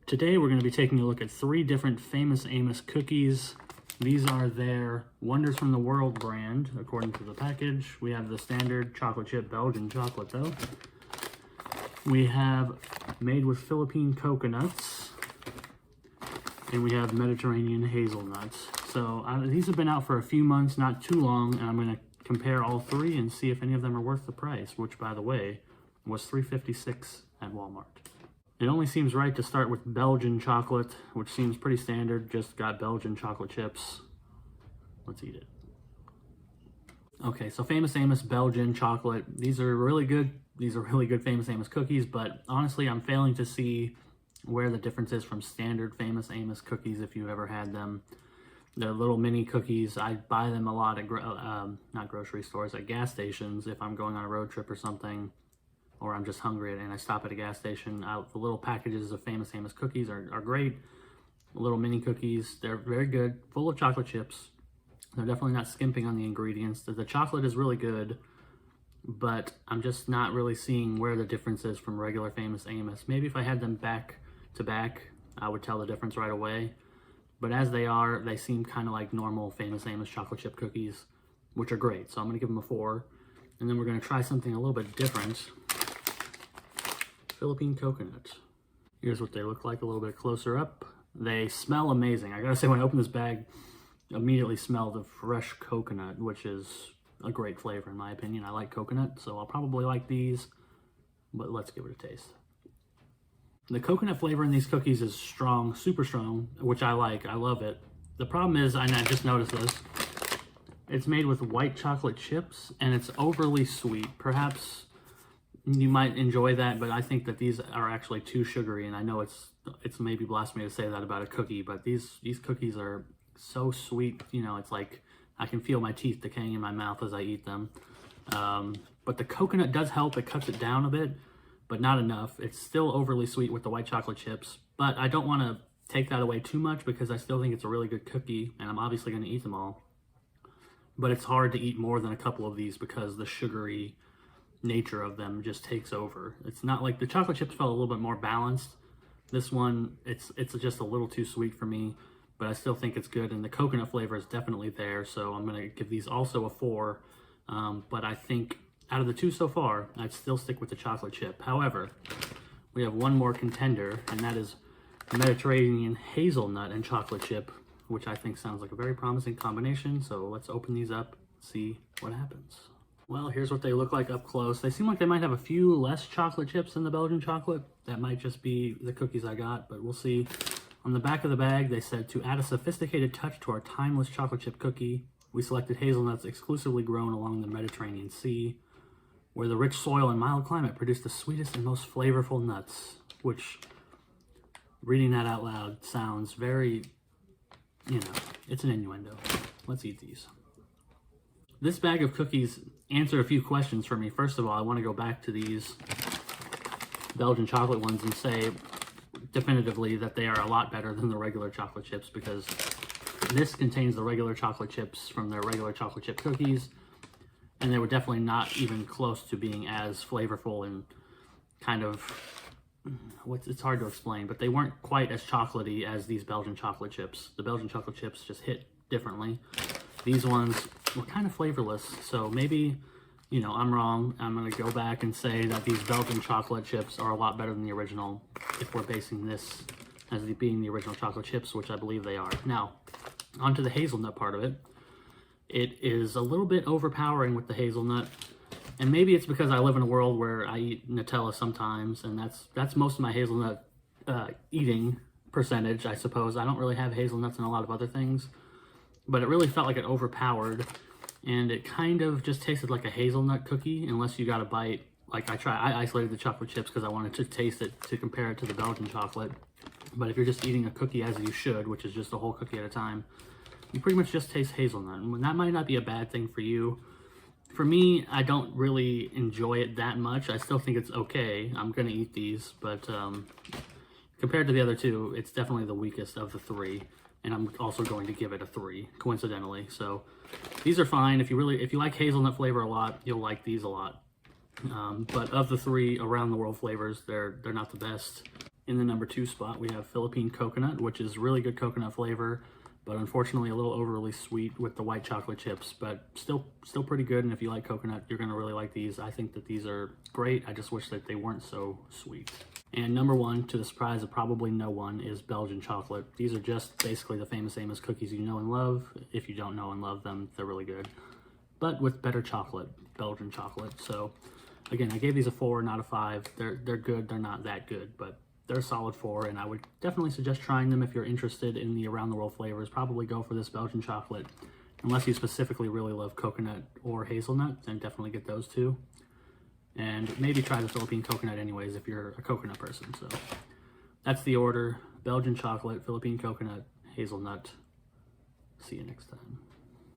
Today we're going to be taking a look at 3 different Famous Amos cookies. These are their Wonders from the World brand, according to the package. We have the standard chocolate chip Belgian chocolate though. We have made with Philippine coconuts. And we have Mediterranean hazelnuts. So these have been out for a few months, not too long, and I'm going to compare all 3 and see if any of them are worth the price, which by the way was $3.56 at Walmart. It only seems right to start with Belgian chocolate, which seems pretty standard, just got Belgian chocolate chips. Let's eat it. Okay, so Famous Amos Belgian chocolate. These are really good. These are really good Famous Amos cookies, but honestly, I'm failing to see where the difference is from standard Famous Amos cookies if you've ever had them. They're little mini cookies. I buy them a lot at, not grocery stores, at gas stations if I'm going on a road trip or something, or I'm just hungry and I stop at a gas station. The little packages of Famous Amos cookies are great. Little mini cookies, they're very good, full of chocolate chips. They're definitely not skimping on the ingredients. The chocolate is really good, but I'm just not really seeing where the difference is from regular Famous Amos. Maybe if I had them back to back, I would tell the difference right away. But as they are, they seem kind of like normal Famous Amos chocolate chip cookies, which are great. So I'm gonna give them a 4. And then we're gonna try something a little bit different. Philippine Coconut. Here's what they look like a little bit closer up. They smell amazing. I gotta say, when I opened this bag, immediately smell the fresh coconut, which is a great flavor in my opinion. I like coconut, so I'll probably like these, but let's give it a taste. The coconut flavor in these cookies is strong, super strong, which I like. I love it. The problem is, and I just noticed this, it's made with white chocolate chips and it's overly sweet. Perhaps you might enjoy that, but I think that these are actually too sugary, and I know it's maybe blasphemy to say that about a cookie, but these cookies are so sweet, you know, it's like I can feel my teeth decaying in my mouth as I eat them. But the coconut does help, it cuts it down a bit, but not enough. It's still overly sweet with the white chocolate chips, but I don't want to take that away too much because I still think it's a really good cookie, and I'm obviously going to eat them all. But it's hard to eat more than a couple of these because the sugary nature of them just takes over. It's not like the chocolate chips felt a little bit more balanced. This one, it's just a little too sweet for me, but I still think it's good, and the coconut flavor is definitely there, so I'm going to give these also a 4. But I think out of the 2 so far, I'd still stick with the chocolate chip. However, we have one more contender, and that is Mediterranean Hazelnut and chocolate chip, which I think sounds like a very promising combination. So let's open these up, see what happens. Well, here's what they look like up close. They seem like they might have a few less chocolate chips than the Belgian chocolate. That might just be the cookies I got, but we'll see. On the back of the bag, they said, to add a sophisticated touch to our timeless chocolate chip cookie, we selected hazelnuts exclusively grown along the Mediterranean Sea, where the rich soil and mild climate produce the sweetest and most flavorful nuts, which, reading that out loud, sounds very, you know, it's an innuendo. Let's eat these. This bag of cookies answered a few questions for me. First of all, I want to go back to these Belgian chocolate ones and say definitively that they are a lot better than the regular chocolate chips, because this contains the regular chocolate chips from their regular chocolate chip cookies, and they were definitely not even close to being as flavorful and kind of, it's hard to explain, but they weren't quite as chocolatey as these Belgian chocolate chips. The Belgian chocolate chips just hit differently. These ones were kind of flavorless, so maybe, you know, I'm wrong. I'm going to go back and say that these Belgian chocolate chips are a lot better than the original, if we're basing this as being the original chocolate chips, which I believe they are. Now, onto the hazelnut part of it. It is a little bit overpowering with the hazelnut, and maybe it's because I live in a world where I eat Nutella sometimes, and that's most of my hazelnut eating percentage, I suppose. I don't really have hazelnuts in a lot of other things, but it really felt like it overpowered, and it kind of just tasted like a hazelnut cookie unless you got a bite. Like I isolated the chocolate chips because I wanted to taste it to compare it to the Belgian chocolate. But if you're just eating a cookie as you should, which is just a whole cookie at a time, you pretty much just taste hazelnut. And that might not be a bad thing for you. For me, I don't really enjoy it that much. I still think it's okay. I'm gonna eat these, but compared to the other 2, it's definitely the weakest of the 3. And I'm also going to give it a 3, coincidentally. So these are fine. If you like hazelnut flavor a lot, you'll like these a lot. But of the 3 around the world flavors, they're not the best. In the number 2 spot, we have Philippine Coconut, which is really good coconut flavor, but unfortunately a little overly sweet with the white chocolate chips, but still pretty good. And if you like coconut, you're gonna really like these. I think that these are great. I just wish that they weren't so sweet. And number 1, to the surprise of probably no one, is Belgian Chocolate. These are just basically the Famous Amos cookies you know and love. If you don't know and love them, they're really good. But with better chocolate, Belgian Chocolate. So again, I gave these a 4, not a 5. They're good, they're not that good, but they're a solid 4, and I would definitely suggest trying them if you're interested in the around the world flavors. Probably go for this Belgian Chocolate. Unless you specifically really love coconut or hazelnut, then definitely get those two. And maybe try the Philippine Coconut anyways if you're a coconut person. So that's the order: Belgian Chocolate, Philippine Coconut, Hazelnut. See you next time.